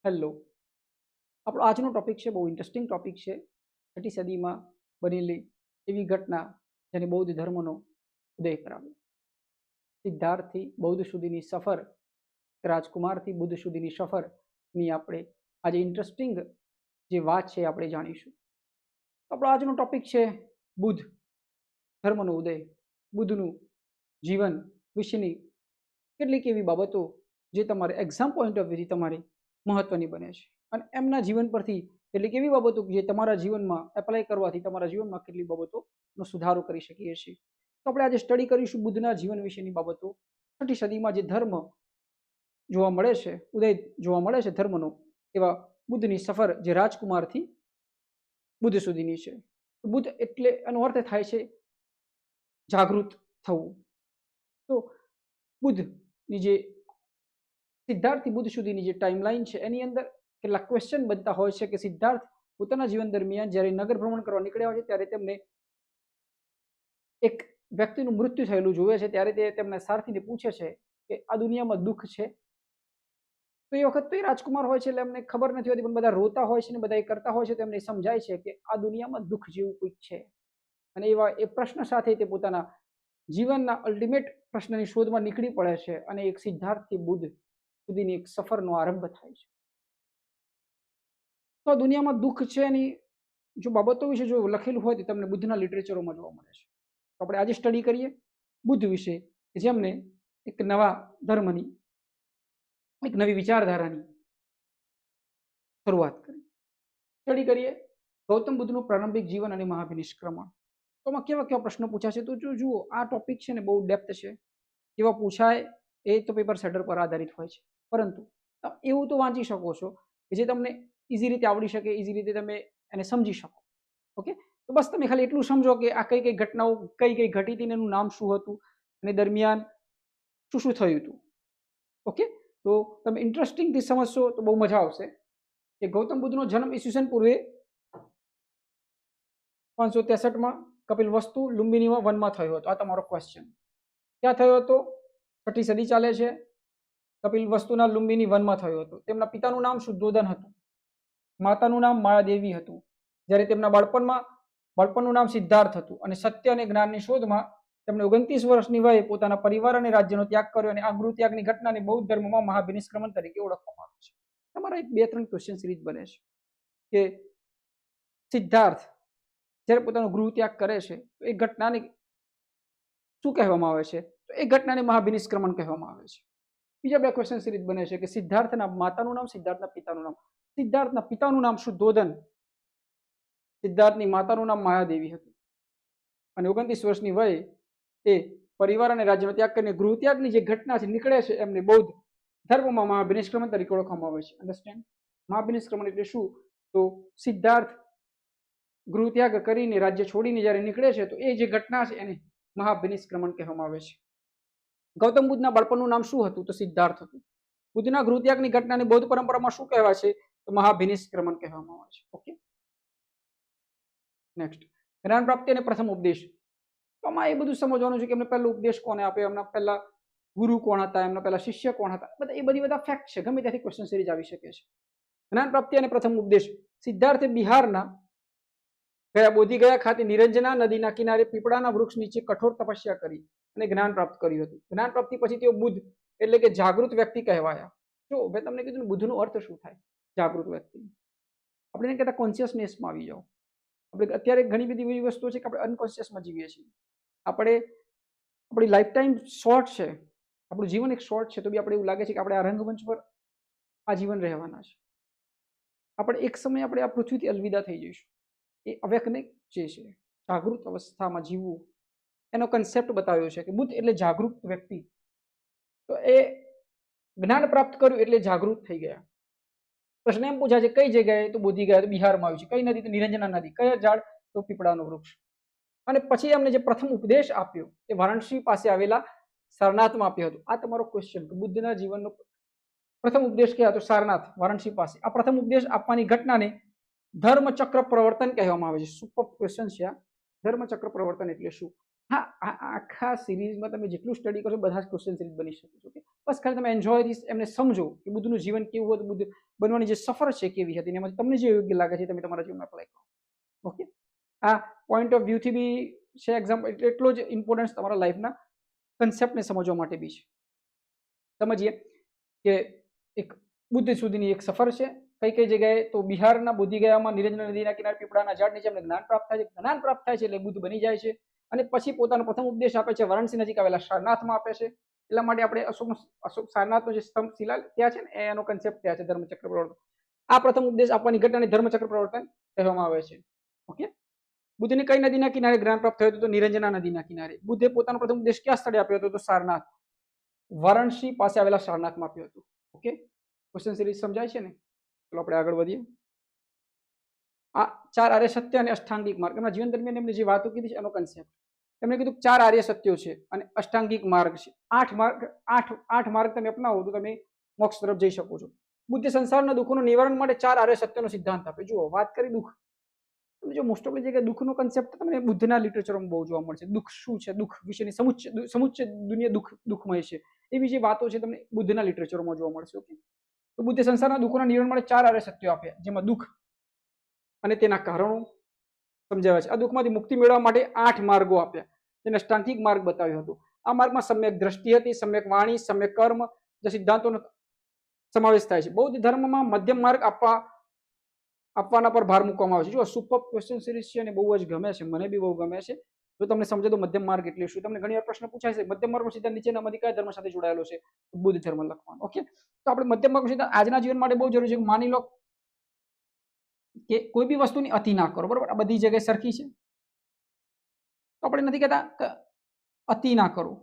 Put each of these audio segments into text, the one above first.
Hello, આપણો આજનો topic છે, બહુ ઇન્ટરેસ્ટિંગ ટોપિક છે. 6મી સદીમાં બનેલી એવી ઘટના જેને બૌદ્ધ ધર્મનો ઉદય કરાવ્યો. સિદ્ધાર્થથી બૌદ્ધ સુધીની સફર, રાજકુમારથી બુદ્ધ સુધીની સફરની આપણે આજે ઇન્ટરેસ્ટિંગ જે વાત છે આપણે જાણીશું. આપણો આજનો ટોપિક છે બુદ્ધ ધર્મનો ઉદય, બુદ્ધનું જીવન વિશેની કેટલીક એવી બાબતો જે તમારે એક્ઝામ પોઈન્ટ ઓફ વ્યૂથી તમારી મહત્વની બને છે, અને એમના જીવન પરથી કેટલીક એવી બાબતો જે તમારા જીવનમાં એપ્લાય કરવાથી તમારા જીવનમાં કેટલીક બાબતોનો સુધારો કરી શકીએ છીએ. તો આપણે આજે સ્ટડી કરીશું બુદ્ધના જીવન વિશેની બાબતો. 6મી સદીમાં જે ધર્મ જોવા મળે છે, ઉદય જોવા મળે છે ધર્મનો, એવા બુદ્ધની સફર જે રાજકુમારથી બુદ્ધ સુધીની છે. બુદ્ધ એટલે એનો અર્થ થાય છે જાગૃત થવું. તો બુદ્ધની જે સિદ્ધાર્થથી બુદ્ધ સુધીની જે ટાઈમલાઈન છે એની અંદર કેટલાક ક્વેશ્ચન બનતા હોય છે કે સિદ્ધાર્થ પોતાના જીવન દરમિયાન જ્યારે નગર ભ્રમણ કરવા નીકળ્યા હોય છે ત્યારે તેમને એક વ્યક્તિનું મૃત્યુ થયેલું જોવે છે. ત્યારે તે તેમના સારથીને પૂછે છે કે આ દુનિયામાં દુઃખ છે. તો એ વખત તો એ રાજકુમાર હોય છે એટલે એમને ખબર નથી હોતી, પણ બધા રોતા હોય છે ને બધા એ કરતા હોય છે તો એમને સમજાય છે કે આ દુનિયામાં દુઃખ જેવું કંઈક છે. અને એવા એ પ્રશ્ન સાથે તે પોતાના જીવનના અલ્ટિમેટ પ્રશ્નની શોધમાં નીકળી પડે છે અને એક સિદ્ધાર્થથી બુદ્ધ સુધીની એક સફરનો આરંભ થાય છે. તો આ દુનિયામાં દુઃખ છે એની જો બાબતો વિશે જો લખેલું હોય તો તમને બુદ્ધના લિટરેચરોમાં જોવા મળે છે. તો આપણે આજે સ્ટડી કરીએ બુદ્ધ વિશે, કે જેમને એક નવા ધર્મની, એક નવી વિચારધારાની શરૂઆત કરી. સ્ટડી કરીએ ગૌતમ બુદ્ધનું પ્રારંભિક જીવન અને મહાભિનિષ્ક્રમણ. તો આમાં કેવા કેવા પ્રશ્નો પૂછાશે તો જો જુઓ, આ ટોપિક છે ને બહુ ડેપ્થ છે. કેવા પૂછાય એ તો પેપર સેટર પર આધારિત હોય છે, પરંતુ એવું તો વાંચી શકો છો કે જે તમને ઇઝી રીતે આવડી શકે, ઇઝી રીતે તમે એને સમજી શકો. ઓકે, તો બસ તમે ખાલી એટલું સમજો કે આ કઈ કઈ ઘટનાઓ કઈ કઈ ઘટી હતી, એનું નામ શું હતું અને દરમિયાન શું શું થયું હતું. ઓકે, તો તમે ઇન્ટરેસ્ટિંગથી સમજશો તો બહુ મજા આવશે. કે ગૌતમ બુદ્ધનો જન્મ ઈસવીસન પૂર્વે 563માં કપિલવસ્તુ લુંબિની વનમાં થયો હતો. આ તમારો ક્વેશ્ચન. ક્યાં થયો હતો? 6મી સદી ચાલે છે. કપિલવસ્તુના લુંબિની વનમાં થયો હતો. તેમના પિતાનું નામ શુદ્ધોધન હતું, માતાનું નામ માયાદેવી હતું. જ્યારે તેમના બાળપણનું નામ સિદ્ધાર્થ હતું અને સત્ય અને જ્ઞાનની શોધમાં તેમણે 29 વર્ષની વયે પોતાના પરિવાર અને રાજ્યનો ત્યાગ કર્યો. અને આ ગૃહ ત્યાગની ઘટનાને બૌદ્ધ ધર્મમાં મહાભિનિષ્ક્રમણ તરીકે ઓળખવામાં આવે છે. તમારા એક 2-3 ક્વેશ્ચન સિરીઝ બને છે કે સિદ્ધાર્થ જ્યારે પોતાનો ગૃહ ત્યાગ કરે છે તો એ ઘટનાને શું કહેવામાં આવે છે? તો એ ઘટનાને મહાભિનિષ્ક્રમણ કહેવામાં આવે છે. બીજા 2 ક્વેશ્ચન સિરીઝ બને છે કે સિદ્ધાર્થના માતાનું નામ, સિદ્ધાર્થના પિતાનું નામ. સિદ્ધાર્થના પિતાનું નામ શુદ્ધોધન, સિદ્ધાર્થની માતાનું નામ માયાદેવી હતું અને 29 વર્ષની વયે એ પરિવાર અને રાજ્યનો ત્યાગ કરીને ગૃહ ત્યાગની જે ઘટના છે નીકળે છે, એમને બૌદ્ધ ધર્મમાં મહાભિનિષ્ક્રમણ તરીકે ઓળખવામાં આવે છે. અન્ડરસ્ટેન્ડ? મહાભિનિષ્ક્રમણ એટલે શું? તો સિદ્ધાર્થ ગૃહ ત્યાગ કરીને રાજ્ય છોડીને જ્યારે નીકળે છે તો એ જે ઘટના છે એને મહાભિનિષ્ક્રમણ કહેવામાં આવે છે. ગૌતમ બુદ્ધના બાળપણનું નામ શું હતું? તો સિદ્ધાર્થ હતું. બુદ્ધના ગૃહ ત્યાગની ઘટનાને બૌદ્ધ પરંપરામાં શું કહેવાય છે? તો મહાભિનિષ્ક્રમણ કહેવામાં આવે છે. ઓકે, નેક્સ્ટ, જ્ઞાન પ્રાપ્તિ અને પ્રથમ ઉપદેશ. તો આમાં એ બધું સમજવાનું છે કે એમને પહેલો ઉપદેશ કોને આપ્યો, એમના પહેલા ગુરુ કોણ હતા, એમના પહેલા શિષ્ય કોણ હતા. એ બધા ફેક્ટ છે. ગમે ત્યાંથી ક્વેશ્ચન સિરીઝ આવી શકે છે. જ્ઞાન પ્રાપ્તિ અને પ્રથમ ઉપદેશ. સિદ્ધાર્થે બિહારના બોધિગયા ખાતે નિરંજના નદીના કિનારે પીપળાના વૃક્ષ નીચે કઠોર તપસ્યા કરી અને જ્ઞાન પ્રાપ્ત કર્યું હતું. જ્ઞાન પ્રાપ્તિ પછી તેઓ બુદ્ધ એટલે કે જાગૃત વ્યક્તિ કહેવાયા. જો મેં તમને કીધું બુદ્ધનો અર્થ શું થાય? જાગૃત વ્યક્તિ. આપણે કહેતા કોન્શિયસનેસમાં આવી જાઓ. આપણે અત્યારે ઘણી બધી એવી વસ્તુઓ છે કે આપણે અનકોન્શિયસમાં જીવીએ છીએ. આપણી લાઈફ ટાઈમ શોર્ટ છે, આપણું જીવન એક શોર્ટ છે, તો બી આપણે એવું લાગે છે કે આપણે આ રંગમંચ પર આજીવન રહેવાના છે. આપણે એક સમયે આપણે આ પૃથ્વીથી અલવિદા થઈ જઈશું. એ અવ્યક્તનિક જે છે, જાગૃત અવસ્થામાં જીવવું, એનો કન્સેપ્ટ બતાવ્યો છે કે બુદ્ધ એટલે જાગૃત વ્યક્તિ. તો એ જ્ઞાન પ્રાપ્ત કર્યું એટલે જાગૃત થઈ ગયા. પ્રશ્ન એમ પૂછાય છે કઈ જગ્યાએ? તો બોધિગયા, તો બિહારમાં આવ્યું છે. કઈ નદી? તો નિરંજના નદી. કયા ઝાડ? તો પીપળાનું વૃક્ષ. અને પછી એમને જે પ્રથમ ઉપદેશ આપ્યો એ વારાણસી પાસે આવેલા સારનાથમાં આપ્યો હતો. આ તમારો ક્વેશ્ચન કે બુદ્ધના જીવનનો પ્રથમ ઉપદેશ ક્યાં? તો સારનાથ, વારાણસી પાસે. આ પ્રથમ ઉપદેશ આપવાની ઘટનાને ધર્મચક્ર પ્રવર્તન કહેવામાં આવે છે. સુપર ક્વેશ્ચન છે આ. ધર્મચક્ર પ્રવર્તન એટલે શું? હા, આખા સિરીઝમાં તમે જેટલું સ્ટડી કરશો બધા જ ક્વેશ્ચન સિરીઝ બની શકે છે. ઓકે, બસ ખાલી તમે એન્જોય થી એમને સમજો કે બુદ્ધનું જીવન કેવું હતું, બુદ્ધ બનવાની જે સફર છે કેવી હતી, એમાંથી તમને જે યોગ્ય લાગે છે તમે તમારા જીવનમાં એપ્લાય કરો. ઓકે, આ પોઈન્ટ ઓફ વ્યૂથી બી છે એક્ઝામ, એટલો જ ઇમ્પોર્ટન્સ તમારા લાઈફના કન્સેપ્ટને સમજવા માટે બી છે. સમજીએ કે એક બુદ્ધ સુધીની એક સફર છે. કઈ કઈ જગ્યાએ તો બિહારના બોધિગયામાં નિરંજન નદીના કિનારે પીપળાના ઝાડ નીચે એમને જ્ઞાન પ્રાપ્ત થાય છે. જ્ઞાન પ્રાપ્ત થાય છે એટલે બુદ્ધ બની જાય છે અને પછી પોતાનો પ્રથમ ઉપદેશ આપે છે વારાણસી નજીક આવેલા સારનાથમાં આપે છે. એટલા માટે આપણે અશોક સારનાથનો જે સ્તંભ શિલા ત્યાં છે ને એનો કન્સેપ્ટ ત્યાં છે ધર્મચક્ર પ્રવર્તન. આ પ્રથમ ઉપદેશ આપવાની ઘટનાને ધર્મચક્ર પ્રવર્તન કહેવામાં આવે છે. ઓકે, બુદ્ધને કઈ નદીના કિનારે જ્ઞાન પ્રાપ્ત થયું હતું? તો નિરંજના નદીના કિનારે. બુદ્ધે પોતાનો પ્રથમ ઉપદેશ ક્યાં સ્થળે આપ્યો હતો? તો સારનાથ, વારાણસી પાસે આવેલા સારનાથમાં આપ્યો હતો. ઓકે, ક્વેશ્ચન સિરીઝ સમજાય છે ને? ચલો આપણે આગળ વધીએ. આ 4 આર્ય સત્ય અને અષ્ટાંગિક માર્ગ, એમના જીવન દરમિયાન એમને જે વાતો કીધી છે એનો કન્સેપ્ટ. એમણે કીધું 4 આર્ય સત્યો છે અને અષ્ટાંગિક માર્ગ છે. 8 માર્ગ તમે અપનાવો તો તમે મોક્ષ તરફ જઈ શકો છો. બુદ્ધે સંસારના દુઃખોનું નિવારણ માટે 4 આર્ય સત્યનો સિદ્ધાંત આપ્યો. જુઓ, વાત કરી દુઃખ, તમે જો મોસ્ટ ઓફ જગ્યાએ દુઃખનો કન્સેપ્ટ તમને બુદ્ધના લિટરેચરમાં બહુ જોવા મળશે. દુઃખ શું છે, દુઃખ વિશેની સમુચ્ચ દુનિયા દુઃખમય છે, એવી જે વાતો છે તમને બુદ્ધના લિટરેચરમાં જોવા મળશે. ઓકે, તો બુદ્ધે સંસારના દુઃખોના નિવારણ માટે 4 આર્ય સત્યો આપ્યા, જેમાં દુઃખ અને તેના કારણો સમજાવ્યા છે. આ દુઃખમાંથી મુક્તિ મેળવવા માટે 8 માર્ગો આપ્યા, જેને અષ્ટાંગિક માર્ગ બતાવ્યો હતો. આ માર્ગમાં સમ્યક દ્રષ્ટિ હતી, સમ્યક વાણી, સમ્યક કર્મ જે સિદ્ધાંતોનો સમાવેશ થાય છે. બૌદ્ધ ધર્મમાં મધ્યમ માર્ગ આપવાના પર ભાર મૂકવામાં આવે છે. જો સુપર ક્વેશ્ચન સિરીઝ છે અને બહુ જ ગમે છે, મને બી બહુ ગમે છે. જો તમને સમજે તો મધ્યમ માર્ગ એટલે શું, તમને ઘણી વાર પ્રશ્ન પૂછાય છે મધ્યમ માર્ગનો સિદ્ધાંત નીચેનામાંથી કયા ધર્મ સાથે જોડાયેલો છે? બુદ્ધ ધર્મ લખવાનો. ઓકે, તો આપણે મધ્યમ માર્ગનો સિદ્ધાંત આજના જીવન માટે બહુ જરૂરી છે. માની લો કે કોઈ બી વસ્તુની અતિ ના કરો, બરોબર? આ બધી જગ્યાએ સરખી છે તો આપણે નથી કહેતા કે અતિ ના કરો,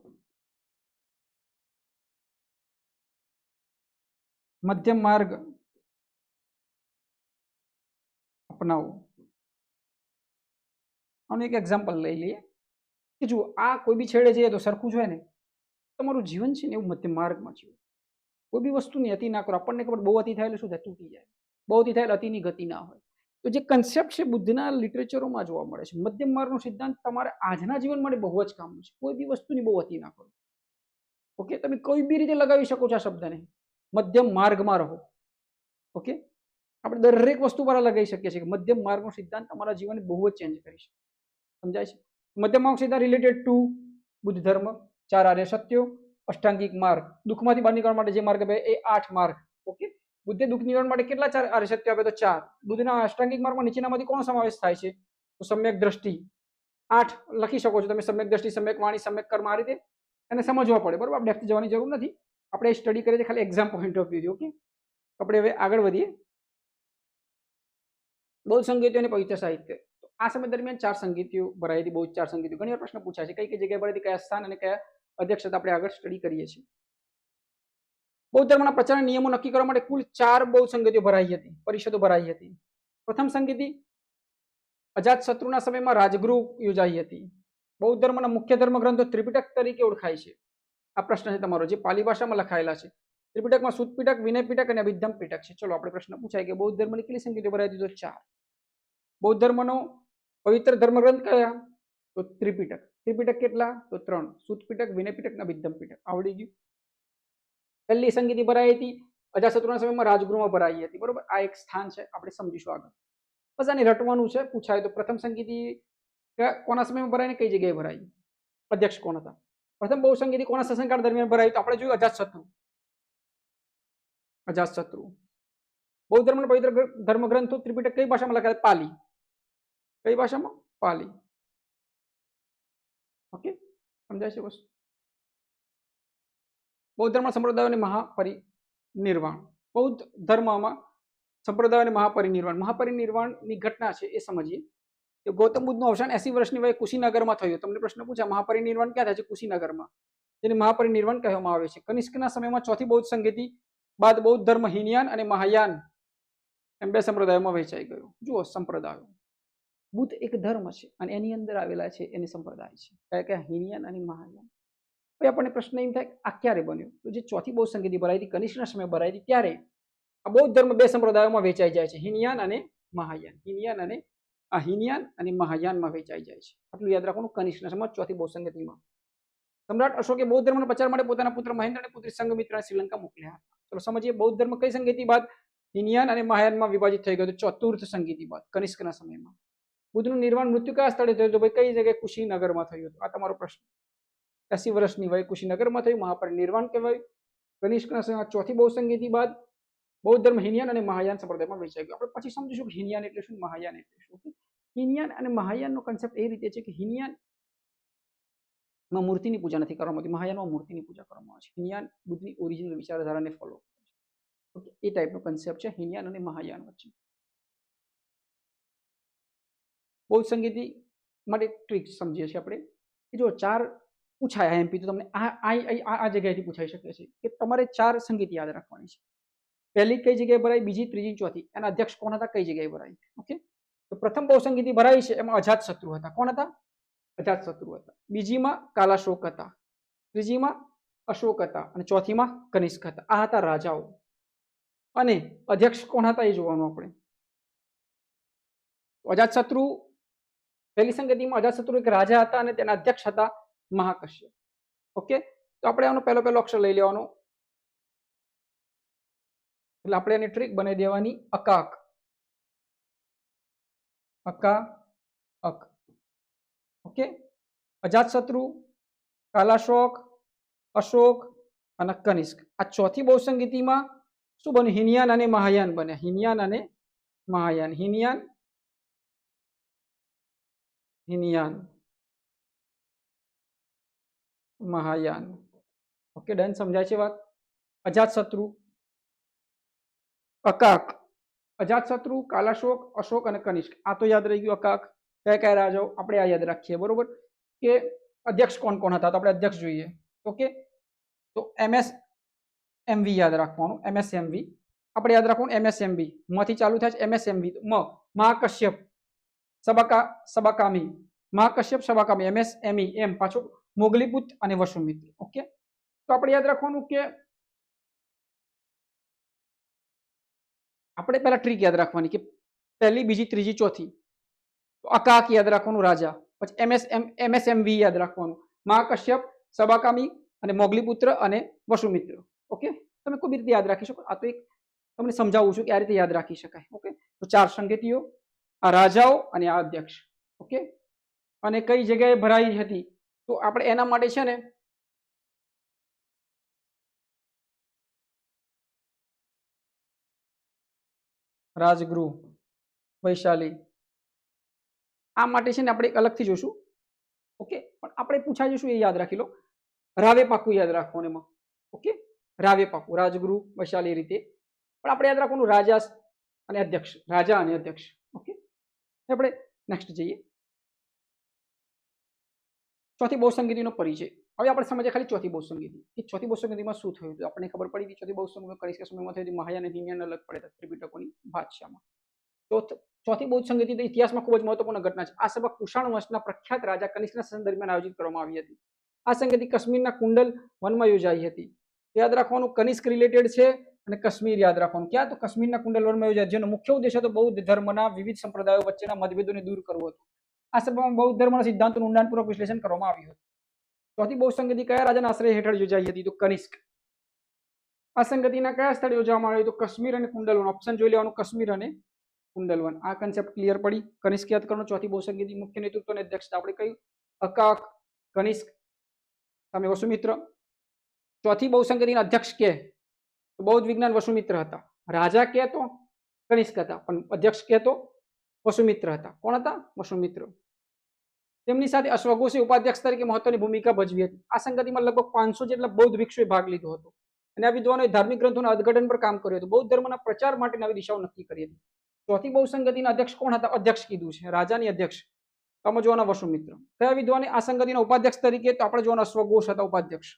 મધ્યમ માર્ગ અપનાવો. આનું એક એક્ઝામ્પલ લઈ લઈએ કે જુઓ, આ કોઈ બી છેડે જઈએ તો સરખું જ હોય ને. તમારું જીવન છે ને એવું મધ્યમ માર્ગમાં છે. કોઈ બી વસ્તુની અતિ ના કરો. આપણને ખબર બહુ અતિ થાય એટલે શું થાય? તૂટી જાય. બહુ અતિ થાય એટલે અતિની ગતિ ના હોય. તો જે કન્સેપ્ટ છે બુદ્ધના લિટરેચરોમાં જોવા મળે છે. મધ્યમ માર્ગનો સિદ્ધાંત તમારે આજના જીવન માટે બહુ જ કામનું છે. કોઈ બી વસ્તુની બહુ અતિ ના કરો. ઓકે, તમે કોઈ બી રીતે લગાવી શકો છો આ શબ્દને, મધ્યમ માર્ગમાં રહો. ઓકે, આપણે દરેક વસ્તુ પર લગાવી શકીએ છીએ કે મધ્યમ માર્ગનો સિદ્ધાંત તમારા જીવનને બહુ જ ચેન્જ કરી શકે. સમજાય છે? મધ્યમ માર્ગ સિદ્ધાંત રિલેટેડ ટુ બુદ્ધ ધર્મ, 4 આર્ય સત્યો, અષ્ટાંગિક માર્ગ, દુઃખમાંથી બહાર નીકળવા માટે જે માર્ગ આપે એ 8 માર્ગ. ઓકે, બુદ્ધે દુઃખ નિવારણ માટે કેટલા 4 આર્ય સત્યો આપે? તો 4. બુદ્ધના અષ્ટાંગિક માર્ગમાં નીચેનામાંથી કોનો સમાવેશ થાય છે? તો સમ્યક દ્રષ્ટિ. 8 લખી શકો છો તમે, સમ્યક દ્રષ્ટિ, સમ્યક વાણી, સમ્યક કર્મ. આ રીતે એને સમજવા પડે, બરોબર? આપણે ડેપ્થ જવાની જરૂર નથી, આપણે સ્ટડી કરીએ છીએ ખાલી exam point of view. Okay, આપણે હવે આગળ વધીએ. બૌદ્ધ સંગીતો અને પવિત્ર સાહિત્ય. આ સમય દરમિયાન 4 સંગીતો ભરાઈ હતી. બહુ 4 સંગીતો. ઘણી વાર પ્રશ્ન પૂછાય છે કઈ કઈ જગ્યાએ ભરાઈ હતી, કયા સ્થાન અને કયા અધ્યક્ષતા. આપણે આગળ સ્ટડી કરીએ છીએ. બૌદ્ધ ધર્મના પ્રચારના નિયમો નક્કી કરવા માટે કુલ 4 બૌદ્ધ સંગીતો ભરાઈ હતી, પરિષદો ભરાઈ હતી. પ્રથમ સંગીતિ અજાતશત્રુના સમયમાં રાજગૃહ યોજાઈ હતી. બૌદ્ધ ધર્મના મુખ્ય ધર્મગ્રંથો ત્રિપિટક તરીકે ઓળખાય છે. આ પ્રશ્ન છે તમારો, જે પાલી ભાષામાં લખાયેલા છે. ત્રિપિટકમાં સુત્ત પિટક, વિનય પિટક અને અભિધમ્મ પિટક છે. ચલો આપણે પ્રશ્ન પૂછાય કે બૌદ્ધ ધર્મની કેટલી સંગીતો ભરાઈ હતી? તો 4. બૌદ્ધ ધર્મનો પવિત્ર ધર્મગ્રંથ કયા? તો ત્રિપિટક. ત્રિપિટક કેટલા? તો 3. સુત્ત પિટક, વિનય પિટક અને અભિધમ્મ પિટક. આવડી ગયું. પહેલી સંગીતિ ભરાઈ હતી અજાતશત્રુના સમયમાં રાજગૃહમાં ભરાઈ હતી, બરોબર? આ એક સ્થાન છે, આપણે સમજીશું આગળ. બસ આને રટવાનું છે, પૂછાય તો. પ્રથમ સંગીતિ કોના સમયમાં ભરાઈ ને કઈ જગ્યાએ ભરાઈ? અધ્યક્ષ કોણ હતા? પ્રથમ બૌદ્ધ સંગીતિ કોના શાસનકાળ દરમિયાન ભરાઈ? તો આપણે જોયું અજાતશત્રુ. અજાતશત્રુ. બૌદ્ધ ધર્મના પવિત્ર ધર્મગ્રંથો ત્રિપિટક કઈ ભાષામાં લખાયેલા? પાલી. કઈ ભાષામાં? પાલી. ઓકે, સમજાય છે વસ્તુ? બૌદ્ધ ધર્મ સંપ્રદાયોની મહાપરિનિર્વાણ. બૌદ્ધ ધર્મમાં સંપ્રદાયોની મહાપરિનિર્વાણની ઘટના છે એ સમજીએ. કે ગૌતમ બુદ્ધનું અવસાન 80 વર્ષની વયે કુશીનગરમાં થયું. તમને પ્રશ્ન પૂછ્યા મહાપરિનિર્વાણ ક્યાં થાય છે? કુશીનગરમાં, જેને મહાપરિનિર્વાણ કહેવામાં આવે છે. કનિષ્કના સમયમાં ચોથી બૌદ્ધ સંગીતિ બાદ બૌદ્ધ ધર્મ હિનયાન અને મહાયાન એમ 2 સંપ્રદાયોમાં વહેંચાઈ ગયો. જુઓ, સંપ્રદાયો, બુદ્ધ એક ધર્મ છે અને એની અંદર આવેલા છે એની સંપ્રદાય છે. કયા કયા? હિનયાન અને મહાયાન. પછી આપણને પ્રશ્ન એમ થાય આ ક્યારે બન્યું? તો જે ચોથી બૌદ્ધ સંગીતિ ભરાઈ હતી, કનિષ્કના સમયે ભરાઈ હતી, ત્યારે આ બૌદ્ધ ધર્મ 2 સંપ્રદાયોમાં વહેંચાઈ જાય છે, હિનયાન અને મહાયાન. હિનયાન અને આ હિનયાન અને મહાયાનમાં વહેંચાઈ જાય છે. આટલું યાદ રાખવાનું કનિષ્કના સમયમાં ચોથી બહુસંગતિમાં. સમ્રાટ અશોકે બૌદ્ધ ધર્મના પ્રચાર માટે પોતાના પુત્ર મહેન્દ્ર અને પુત્રી સંઘમિત્રાને શ્રીલંકા મોકલ્યા હતા. ચલો સમજીએ બૌદ્ધ ધર્મ કઈ સંગતિ બાદ હિનયાન અને મહાયાનમાં વિભાજિત થઈ ગયો હતો? ચતુર્થ સંગતિ બાદ કનિષ્કના સમયમાં. બુદ્ધનું નિર્વાણ મૃત્યુ કયા સ્થળે થયું હતું? ભાઈ કઈ જગ્યાએ? કુશીનગરમાં થયું હતું. આ તમારો પ્રશ્ન. 80 વર્ષની વયે કુશીનગરમાં થયું, મહાપરિનિર્વાણ કહેવાય. કનિષ્કના સમયમાં ચોથી બહુસંગતિ બાદ બૌદ્ધ ધર્મ હિનયાન અને મહાયાન સંપ્રદાયમાં વહેંચાઈ ગયો. આપણે પછી સમજીશું કે હિનયાન એટલે શું, મહાયાન એટલે શું. હિનયાન અને મહાયાનનો કન્સેપ્ટ એ રીતે છે કે હિનયાનમાં મૂર્તિની પૂજા નથી કરવામાં આવતી, મહાયાનમાં મૂર્તિની પૂજા કરવામાં આવે છે. હિનયાન બુદ્ધની ઓરિજિનલ વિચારધારાને ફોલો કરે છે. એ ટાઈપનો કન્સેપ્ટ છે હિનયાન અને મહાયાન વચ્ચે. બૌદ્ધ સંગીતિ માટે ટ્રિક સમજીએ છીએ આપણે કે જો 4 પૂછાય આઈએમપી તો તમને આ જગ્યાએથી પૂછાઈ શકે છે કે તમારે 4 સંગીત યાદ રાખવાની છે. પહેલી કઈ જગ્યાએ ભરાય, બીજી, ત્રીજી, ચોથી, એના અધ્યક્ષ કોણ હતા, કઈ જગ્યાએ ભરાય. ઓકે, તો પ્રથમ બહુસંગીતિ ભરાઈ છે એમાં અજાતશત્રુ હતા. કોણ હતા? અજાતશત્રુ હતા. બીજીમાં કાલાશોક હતા, ત્રીજીમાં અશોક હતા અને ચોથીમાં કનિષ્ક હતા. આ હતા રાજાઓ. અને અધ્યક્ષ કોણ હતા એ જોવાનું આપણે. અજાતશત્રુ પહેલી સંગતિમાં અજાતશત્રુ એક રાજા હતા અને તેના અધ્યક્ષ હતા મહાકશ્યપ. ઓકે, તો આપણે આનો પહેલો અક્ષર લઈ લેવાનો. એટલે આપણે એની ટ્રીક બનાવી દેવાની અકાક. અકા અક. ઓકે, અજાતશત્રુ, કાલાશોક, અશોક અને કનિષ્ક. આ ચોથી બહુસંગીતિમાં શું બને? હિનયાન અને મહાયાન બને. હિનયાન અને મહાયાન. હિનયાન હિનયાન મહાયાન. ઓકે, ડન, સમજાય છે વાત? અજાતશત્રુ, અકાક, અજાતશત્રુ, કાલાશોક, અશોક અને કનિષ્ક. આ તો યાદ રહી ગયું. અકાક કયા કયા રાજાઓ, આપણે આ યાદ રાખીએ. બરોબર. કે અધ્યક્ષ કોણ કોણ હતા તો આપણે અધ્યક્ષ જોઈએ. ઓકે, તો MSMV યાદ રાખવાનું. MSMV આપણે યાદ રાખવાનું. MSMV માંથી ચાલુ થાય છે. MSMV મહાકશ્યપ, સબાકામી, મહાકશ્યપ, સબાકામી. MSME એમ પાછો મોગલીપુત અને વસુમિત્ર. ઓકે, તો આપણે યાદ રાખવાનું કે આપણે પહેલા ટ્રીક યાદ રાખવાની કે પહેલી, બીજી, ત્રીજી, ચોથી. તો અકાક યાદ રાખવાનું રાજા. પછી MSMV યાદ રાખવાનું. મહાકશ્યપ, સબાકામી અને મોગલીપુત્ર અને વસુમિત્ર. ઓકે, તમે કોઈ રીતે યાદ રાખી શકો. આ તો એક તમને સમજાવું છું કે આ રીતે યાદ રાખી શકાય. ઓકે, તો 4 સંગતિઓ, આ રાજાઓ અને આ અધ્યક્ષ. ઓકે, અને કઈ જગ્યાએ ભરાઈ હતી તો આપણે એના માટે છે ને રાજગૃહ, વૈશાલી, આ માટે છે ને આપણે અલગથી જોશું. ઓકે, પણ આપણે પૂછાઈ જશું એ યાદ રાખી લો. રાવે પાકું યાદ રાખવાનું એમાં. ઓકે, રાવે પાકું, રાજગૃહ, વૈશાલી રીતે. પણ આપણે યાદ રાખવાનું રાજા અને અધ્યક્ષ, રાજા અને અધ્યક્ષ. ઓકે, આપણે નેક્સ્ટ જઈએ. ચોથી બહુસંગીતિનો પરિચય. હવે આપણે સમજીએ ખાલી ચોથી બહુસંગીતિ. એ ચોથી બહુસંગીતિમાં શું થયું હતું આપણને ખબર પડી. ચોથી બહુસંગીતિ કનિષ્ક સમયમાં થઈ હતી. મહાયાન અને હિનયાન અલગ પડ્યા હતા ત્રિપિટકોની બાદશાહમાં. ચોથી બહુસંગીતિ ઇતિહાસમાં ખૂબ જ મહત્વપૂર્ણ ઘટના છે. આ સભા કુષાણ વંશના પ્રખ્યાત રાજા કનિષ્કના શાસન દરમિયાન આયોજિત કરવામાં આવી હતી. આ સંગતિ કાશ્મીરના કુંડલ વનમાં યોજાઈ હતી. યાદ રાખવાનું કનિષ્ક રિલેટેડ છે અને કાશ્મીર યાદ રાખવાનું. ક્યાં? તો કાશ્મીરના કુંડલ વનમાં યોજાય, જેનો મુખ્ય ઉદ્દેશ હતો બૌદ્ધ ધર્મના વિવિધ સંપ્રદાયો વચ્ચેના મતભેદોને દૂર કરવો હતો. આ સભામાં બૌદ્ધ ધર્મના સિદ્ધાંતોનું ઊંડાણપૂર્વક વિશ્લેષણ કરવામાં આવ્યું હતું. ચોથી બહુસંગતિ કયા રાજાના આશ્રય હેઠળ યોજાઈ હતી? તો કનિષ્ક. આ સંગતિના કયા સ્થળે યોજવામાં આવી? તો કાશ્મીર અને કુંડલવન. ઓપ્શન જોઈ લેવાનું, કાશ્મીર અને કુંડલવન. આ કન્સેપ્ટ ક્લિયર પડી. કનિષ્ક યાદ કરવાનો. ચોથી બહુસંગતિ મુખ્ય નેતૃત્વ અને અધ્યક્ષતા આપણે કહ્યું અકાક, કનિષ્ક સામે વસુમિત્ર. ચોથી બહુસંગતિના અધ્યક્ષ કે તો બૌદ્ધ વિજ્ઞાન વસુમિત્ર હતા. રાજા કે તો કનિષ્ક હતા, પણ અધ્યક્ષ કે તો વસુમિત્ર હતા. કોણ હતા? વસુમિત્ર. તેમની સાથે અશ્વઘોષે ઉપાધ્યક્ષ તરીકે મહત્વની ભૂમિકા ભજવી હતી. આ સંગતિમાં લગભગ 500 જેટલા બૌદ્ધ ભિક્ષુએ ભાગ લીધો હતો અને આ વિદ્વાનોએ ધાર્મિક ગ્રંથોના અર્થઘટન પર કામ કર્યું હતું. બૌદ્ધ ધર્મના પ્રચાર માટે નવી દિશાઓ નક્કી કરી હતી. ચોથી બહુસંગતિના અધ્યક્ષ કોણ હતા? અધ્યક્ષ કીધું છે, રાજાની અધ્યક્ષ. તમે જોવાના વસુમિત્ર. કયા વિદ્વાને આ સંગતિના ઉપાધ્યક્ષ તરીકે? તો આપણે જોવાના અશ્વઘોષ હતા ઉપાધ્યક્ષ.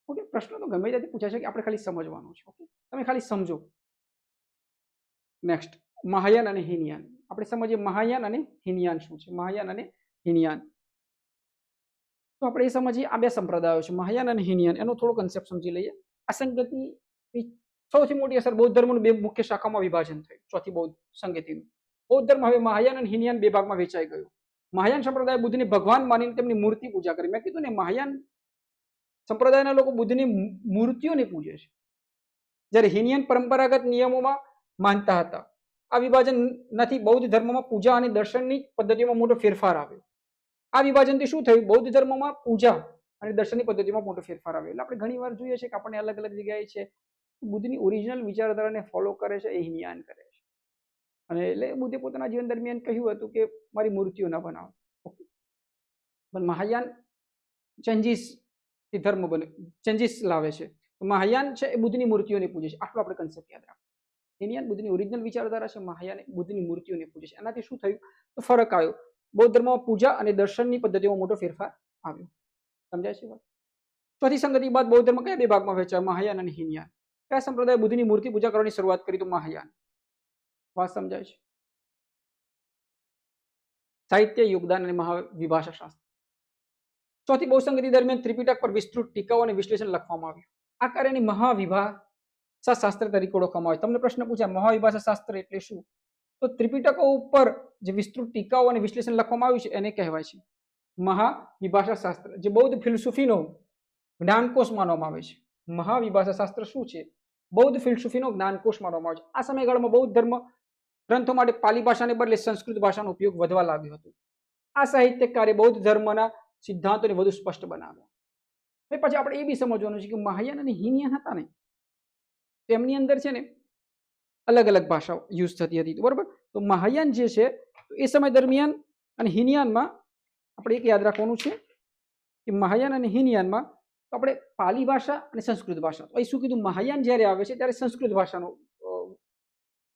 ઓકે, પ્રશ્ન તો ગમે ત્યાંથી પૂછાય છે કે આપણે ખાલી સમજવાનું છે. ઓકે, તમે ખાલી સમજો. નેક્સ્ટ, મહાયાન અને હિનયાન. આપણે સમજીએ મહાયાન અને હિનયાન શું છે. મહાયાન અને હિનયાન. તો આપણે એ સમજીએ આ બે સંપ્રદાયો છે મહાયાન અને હિનયાન. એનો થોડો કન્સેપ્ટ સમજી લઈએ. આ સંગતિ સૌથી મોટી અસર બૌદ્ધ ધર્મનું બે મુખ્ય શાખામાં વિભાજન થયું ચોથી બૌદ્ધ સંગતિનું. બૌદ્ધ ધર્મ હવે મહાયાન અને હિનયાન બે ભાગમાં વેચાઈ ગયો. મહાયાન સંપ્રદાય બુદ્ધને ભગવાન માનીને તેમની મૂર્તિ પૂજા કરી. મેં કીધું ને, મહાયાન સંપ્રદાયના લોકો બુદ્ધની મૂર્તિઓને પૂજે છે, જ્યારે હિનયાન પરંપરાગત નિયમોમાં માનતા હતા. આ વિભાજન નથી બૌદ્ધ ધર્મમાં પૂજા અને દર્શનની પદ્ધતિઓમાં મોટો ફેરફાર આવ્યો. આ વિભાજનથી શું થયું? બૌદ્ધ ધર્મમાં પૂજા અને દર્શનની પદ્ધતિમાં મોટો ફેરફાર આવ્યો. એટલે આપણે ઘણી વાર જોઈએ છે કે આપણને અલગ અલગ જગ્યાએ છે બુદ્ધની ઓરિજિનલ વિચારધારાને ફોલો કરે છે, એ હિનયાન કરે છે. અને એટલે બુદ્ધે પોતાના જીવન દરમિયાન કહ્યું હતું કે મારી મૂર્તિઓ ન બનાવો. પણ મહાયાન ચેન્જીસ ધર્મ બને, ચેન્જીસ લાવે છે. મહાયાન છે એ બુદ્ધની મૂર્તિઓને પૂજે છે. આટલો આપણે કન્સેપ્ટ યાદ રાખો. હિનયાન બુદ્ધની ઓરિજિનલ વિચારધારા છે, મહાયાન બુદ્ધની મૂર્તિઓને પૂજે છે. એનાથી શું થયું? તો ફરક આવ્યો. બૌદ્ધ ધર્મમાં પૂજા અને દર્શનની પદ્ધતિમાં મોટો ફેરફાર આવ્યો. સમજાય છે વાત? ચોથી સંગતિ બાદ બૌદ્ધ ધર્મ કયા બે ભાગમાં વહેંચાય? મહાયાન અને હિનયાન. કયા સંપ્રદાય બુદ્ધની મૂર્તિ પૂજા કરવાની શરૂઆત કરી? તો મહાયાન. વાત સમજાય છે? સાહિત્ય, યોગદાન અને મહાવિભાષા શાસ્ત્ર. ચોથી બહુસંગતિ દરમિયાન ત્રિપિટક પર વિસ્તૃત ટીકાઓ અને વિશ્લેષણ લખવામાં આવ્યું. આ કાર્યની મહાવિભાષા શાસ્ત્ર તરીકે ઓળખવામાં આવે. તમને પ્રશ્ન પૂછાય મહાવિભાષા શાસ્ત્ર એટલે શું? તો ત્રિપિટકો ઉપર જે વિસ્તૃત ટીકાઓ અને વિશ્લેષણ લખવામાં આવ્યું છે એને કહેવાય છે મહાવિભાષા શાસ્ત્ર, જે બૌદ્ધ ફિલસૂફીનો જ્ઞાનકોશ માનવામાં આવે છે. મહાવિભાષા શાસ્ત્ર શું છે? બૌદ્ધ ફિલસૂફીનો જ્ઞાનકોશ માનવામાં આવે છે. આ સમયગાળામાં બૌદ્ધ ધર્મ ગ્રંથો માટે પાલી ભાષાને બદલે સંસ્કૃત ભાષાનો ઉપયોગ વધવા લાગ્યો હતો. આ સાહિત્યકારે બૌદ્ધ ધર્મના સિદ્ધાંતોને વધુ સ્પષ્ટ બનાવ્યા. પછી આપણે એ બી સમજવાનું છે કે મહાયાન અને હિનયાન હતા ને, તેમની અંદર છે ને અલગ અલગ ભાષાઓ યુઝ થતી હતી, બરોબર? તો મહાયાન જે છે એ સમય દરમિયાન અને હિનયાનમાં આપણે એક યાદ રાખવાનું છે કે મહાયાન અને હિનયાનમાં આપણે પાલી ભાષા અને સંસ્કૃત ભાષા, તો એ શું કીધું? મહાયાન જ્યારે આવે છે ત્યારે સંસ્કૃત ભાષાનો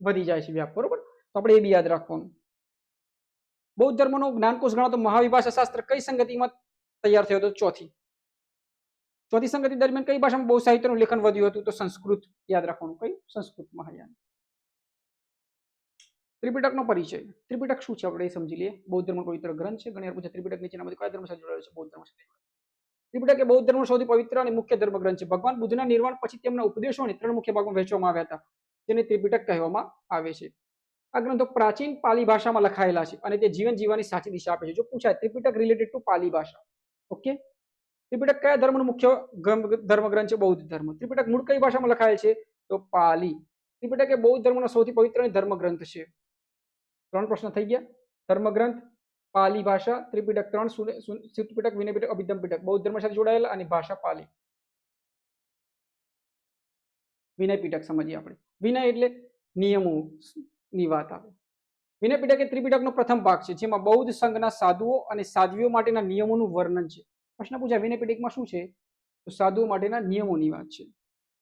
વધી જાય છે વ્યાપ, બરોબર? તો આપણે એ બી યાદ રાખવાનું. બૌદ્ધ ધર્મનો જ્ઞાનકોશ ગણાતો મહાવિભાષા શાસ્ત્ર કઈ સંગતિમાં તૈયાર થયો હતો? ચોથી સંગતિ દરમિયાન કઈ ભાષામાં બૌદ્ધ સાહિત્યનું લેખન વધ્યું હતું? તો સંસ્કૃત. યાદ રાખવાનું. કઈ? સંસ્કૃત. મહાયાન. ત્રિપિટકનો પરિચય. ત્રિપિટક શું છે આપણે એ સમજી લઈએ. બૌદ્ધ ધર્મનો પવિત્ર ગ્રંથ છે. ઘણી વાર પૂછે ત્રિપિટક નીચેનામાંથી કયા ધર્મ સાથે જોડાયેલો છે? બૌદ્ધ ધર્મ સાથે. ત્રિપિટક એ બૌદ્ધ ધર્મનો સૌથી પવિત્ર અને મુખ્ય ધર્મગ્રંથ છે. ભગવાન બુદ્ધના નિર્વાણ પછી તેમના ઉપદેશોને 3 મુખ્ય ભાગમાં વહેંચવામાં આવ્યા હતા, જેને ત્રિપિટક કહેવામાં આવે છે. આ ગ્રંથો પ્રાચીન પાલી ભાષામાં લખાયેલા છે અને તે જીવન જીવવાની સાચી દિશા આપે છે. જો પૂછાય ત્રિપિટક રિલેટેડ ટુ પાલી ભાષા, ઓકે? ત્રિપિટક કયા ધર્મનો મુખ્ય ધર્મગ્રંથ છે? બૌદ્ધ ધર્મ. ત્રિપિટક મૂળ કઈ ભાષામાં લખાયેલ છે? તો પાલી. ત્રિપિટક એ બૌદ્ધ ધર્મનો સૌથી પવિત્ર અને ધર્મગ્રંથ છે. 3 પ્રશ્ન થઈ ગયા. ધર્મગ્રંથ, પાલી ભાષા, ત્રિપિટક 3, સુત્ત પિટક, વિનય પિટક, અભિધમ્મ પિટક. બૌદ્ધ ધર્મ સાથે જોડાયેલા અને ભાષા પાલી. વિનય પિટક સમજીએ આપણે. વિનય એટલે નિયમોની વાત આવે. વિનય પિટક એ ત્રિપિટકનો પ્રથમ ભાગ છે, જેમાં બૌદ્ધ સંઘના સાધુઓ અને સાધ્વીઓ માટેના નિયમોનું વર્ણન છે. પ્રશ્ન પૂછાય વિનય પિટકમાં શું છે? તો સાધુઓ માટેના નિયમોની વાત છે.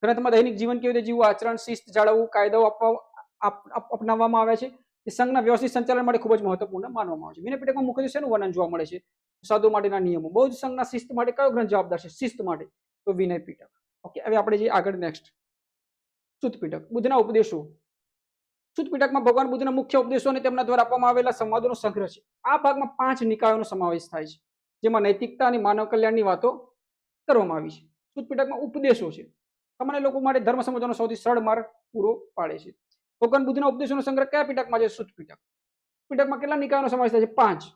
ગ્રંથમાં દૈનિક જીવન કેવી રીતે જીવવું, આચરણ, શિસ્ત જાળવવું, કાયદાઓ અપનાવવામાં આવ્યા છે. તે સંઘના વ્યવસ્થિત સંચાલન માટે ખૂબ જ મહત્વપૂર્ણ માનવામાં આવે છે. વિનય પિટકમાં મુખ્યત્વે શેનું વર્ણન જોવા મળે છે? સાધુઓ માટેના નિયમો. બૌદ્ધ સંઘના શિસ્ત માટે કયો ગ્રંથ જવાબદાર છે? શિસ્ત માટે. તો વિનય પિટક. ઓકે, હવે આપણે જે આગળ નેક્સ્ટ સુત્ત પિટક, બુદ્ધના ઉપદેશો. સુત્ત પિટકમાં ભગવાન બુદ્ધના મુખ્ય ઉપદેશો અને તેમના દ્વારા આપવામાં આવેલા સંવાદોનો સંગ્રહ છે. આ ભાગમાં 5 નિકાયોનો સમાવેશ થાય છે, જેમાં નૈતિકતા અને માનવ કલ્યાણની વાતો કરવામાં આવી છે. સુત્ત પિટકમાં ઉપદેશો છે. સામાન્ય લોકો માટે ધર્મ સમજવાનો સૌથી સરળ માર્ગ પૂરો પાડે છે. ભગવાન બુદ્ધના ઉપદેશોનો સંગ્રહ કયા પિટકમાં છે? સુત્ત પિટક. પિટકમાં કેટલા નિકાયોનો સમાવેશ થાય છે? 5.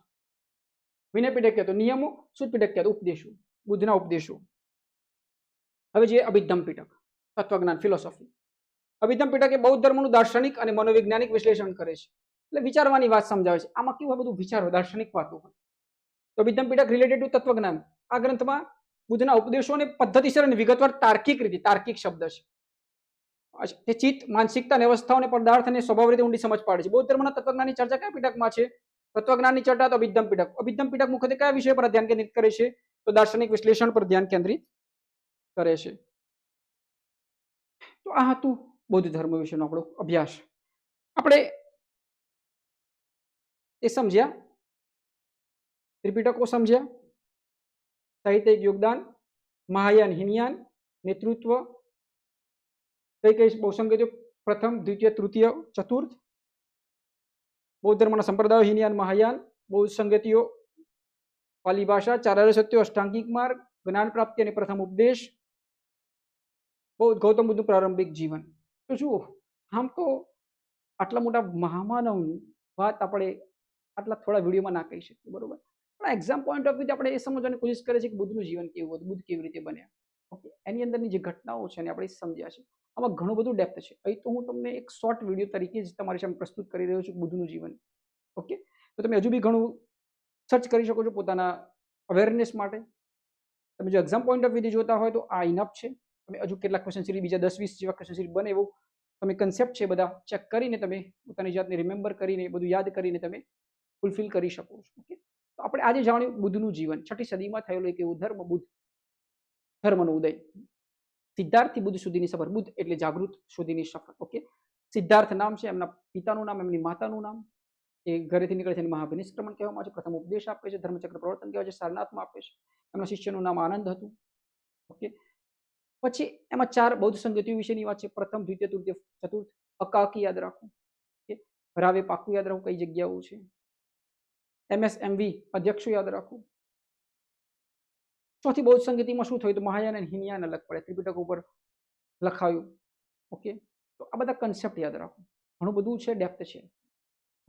વિનય પિટક કહેતો નિયમો, સુત્ત પિટક કહેતો ઉપદેશો, બુદ્ધના ઉપદેશો. હવે જે અભિધમ્મ પિટક, તત્વજ્ઞાન, ફિલોસોફી. અભિધમ્મ પિટક એ બૌદ્ધ ધર્મનું દાર્શનિક અને મનોવૈજ્ઞાનિક વિશ્લેષણ કરે છે. એટલે વિચારવાની વાત સમજાવે છે. આમાં કેવું બધું વિચારો, દાર્શનિક વાતો હોય. તો અભિધમ્મ પિટક રિલેટેડ ટુ તત્વજ્ઞાન. આ ગ્રંથમાં બુદ્ધના ઉપદેશોને પદ્ધતિસર અને વિગતવાર તાર્કિક રીતે, તાર્કિક શબ્દ છે, તે ચિત્ત, માનસિકતા અને અવસ્થાઓને, પદાર્થ અને સ્વભાવ રીતે ઊંડી સમજ પાડે છે. બૌદ્ધ ધર્મના તત્વજ્ઞાનની ચર્ચા કયા પિટકમાં છે? તત્વજ્ઞાનની ચર્ચા તો અભિધમ્મ પિટક. અભિધમ્મ પિટક મુખ્યત્વે કયા વિષય પર ધ્યાન કેન્દ્રિત કરે છે? તો દાર્શનિક વિશ્લેષણ પર ધ્યાન કેન્દ્રિત કરે છે. તો આ હતું બૌદ્ધ ધર્મ વિશેનો આપણો અભ્યાસ. આપણે એ સમજ્યા, ત્રિપિટકો સમજ્યા, સાહિત્યિક યોગદાન, મહાયાન, હિનયાન, નેતૃત્વ, કઈ કઈ બહુસંગતિઓ, પ્રથમ, દ્વિતીય, તૃતીય, ચતુર્થ, બૌદ્ધ ધર્મના સંપ્રદાયો, હિનયાન, મહાયાન, બૌદ્ધ સંગતિઓ, પાલી ભાષા, 4 આર્ય સત્યો, અષ્ટાંગિક માર્ગ, જ્ઞાન પ્રાપ્તિ અને પ્રથમ ઉપદેશ, ગૌતમ બુદ્ધનું પ્રારંભિક જીવન. તો જુઓ, આમ તો આટલા મોટા મહામાનવ વાત આપણે આટલા થોડા વિડીયોમાં ના કહી શકીએ, બરોબર. પણ એક્ઝામ પોઈન્ટ ઓફ વ્યૂથી આપણે એ સમજવાની કોશિશ કરીએ છીએ કે બુદ્ધનું જીવન કેવું હતું, બુદ્ધ કેવી રીતે બન્યા. ઓકે, એની અંદરની જે ઘટનાઓ છે એને આપણે સમજ્યા છે. આમાં ઘણું બધું ડેપ્થ છે. અહીં તો હું તમને એક શોર્ટ વિડીયો તરીકે જ તમારી સામે પ્રસ્તુત કરી રહ્યો છું બુદ્ધનું જીવન. ઓકે, તો તમે હજુ બી ઘણું સર્ચ કરી શકો છો પોતાના અવેરનેસ માટે. તમે જો એક્ઝામ પોઈન્ટ ઓફ વ્યૂથી જોતા હોય તો આ ઇનફ છે. તમે હજુ કેટલાક ક્વેશ્ચન સિરીઝ બીજા 10-20 જેવા ક્વેશ્ચન સિરીઝ બને એવું તમે કન્સેપ્ટ છે બધા ચેક કરીને તમે પોતાની જાતને રિમેમ્બર કરીને બધું યાદ કરીને તમે ફૂલફિલ કરી શકો છો. ઓકે, તો આપણે આજે જાણ્યું બુદ્ધનું જીવન. 6ઠી સદીમાં થયેલો એક એવો ધર્મ, બુદ્ધ ધર્મનો ઉદય. સિદ્ધાર્થથી બુદ્ધ સુધીની સફર. બુદ્ધ એટલે જાગૃત સુધીની સફર. ઓકે, સિદ્ધાર્થ નામ છે, એમના પિતાનું નામ, એમની માતાનું નામ. એ ઘરેથી નીકળે છે, મહાવિનિષ્ક્રમણ કહેવામાં આવે છે. પ્રથમ ઉપદેશ આપે છે, ધર્મચક્ર પ્રવર્તન કહેવાય છે, સારનાથમાં આપે છે. એમના શિષ્યનું નામ આનંદ હતું. ઓકે, પછી એમાં 4 બૌદ્ધ સંગતિઓ વિશેની વાત છે. પ્રથમ, દ્વિતીય, તૃતીય, ચતુર્થ. અકાકી યાદ રાખો. ઓકે, રાવે પાકું યાદ રાખો કઈ જગ્યાઓ છે. MSMV અધ્યક્ષો યાદ રાખો. ચોથી બૌદ્ધ સંગતિમાં શું થયું તો મહાયાન અને હિનયાન અલગ પડે, ત્રિપિટક ઉપર લખાયું. ઓકે, તો આ બધા કન્સેપ્ટ યાદ રાખો. ઘણું બધું છે, ડેપ્થ છે.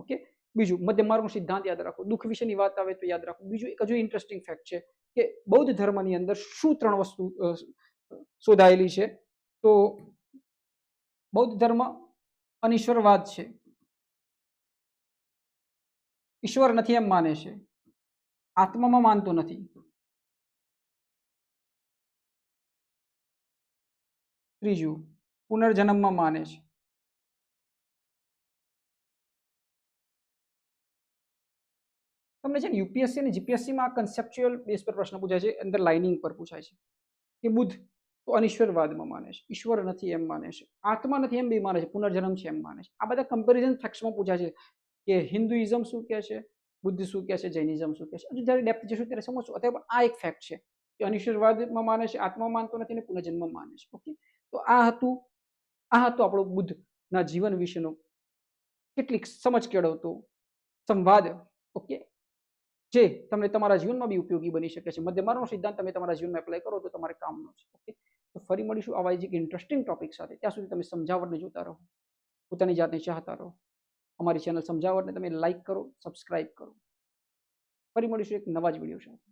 ઓકે, બીજું મધ્ય માર્ગનો સિદ્ધાંત યાદ રાખો. દુઃખ વિશેની વાત આવે તો યાદ રાખો. બીજું એક હજુ ઇન્ટરેસ્ટિંગ ફેક્ટ છે કે બૌદ્ધ ધર્મની અંદર શું 3 વસ્તુ શોધાયેલી છે. તો બૌદ્ધ ધર્મ અનિશ્વરવાદ છે. ઈશ્વર નથી એમ માને છે. આત્મામાં માનતો નથી. ત્રીજું, પુનર્જન્મમાં માને છે. તમને છે ને યુપીએસસી અને જીપીએસસીમાં આ કન્સેપ્ચ્યુઅલ બેઝ પર પ્રશ્ન પૂછાય છે, અંદર લાઇનિંગ પર પૂછાય છે કે બુદ્ધ તો અનિશ્વરવાદમાં માને છે, ઈશ્વર નથી એમ માને છે, આત્મા નથી એમ બી માને છે, પુનર્જન્મ છે એમ માને છે. આ બધા કમ્પેરિઝન ફેક્ટ્સમાં પૂછાય છે કે હિન્દુઇઝમ શું કહે છે, બુદ્ધ શું કહે છે, જૈનિઝમ શું કહે છે. હજુ જ્યારે ડેપ્થ જશું ત્યારે સમજશું. અત્યારે પણ આ એક ફેક્ટ છે કે અનિશ્વરવાદમાં માને છે, આત્મા માનતો નથી અને પુનર્જન્મ માને છે. ઓકે, તો આ હતો આપણો બુદ્ધના જીવન વિશેનો કેટલીક સમજ કેળવતો સંવાદ. ઓકે, જે તમને તમારા જીવનમાં બી ઉપયોગી બની શકે છે. મધ્ય માર્ગનો સિદ્ધાંત તમે તમારા જીવનમાં એપ્લાય કરો તો તમારે કામનો છે. ઓકે, તો ફરી મળીશું આવા જ એક ઇન્ટરેસ્ટિંગ ટોપિક સાથે. ત્યાં સુધી તમે સમજાવટને જોતા રહો, પોતાની જાતને ચાહતા રહો. અમારી ચેનલ સમજાવટને તમે લાઈક કરો, સબસ્ક્રાઇબ કરો. ફરી મળીશું એક નવા જ વિડીયો સાથે.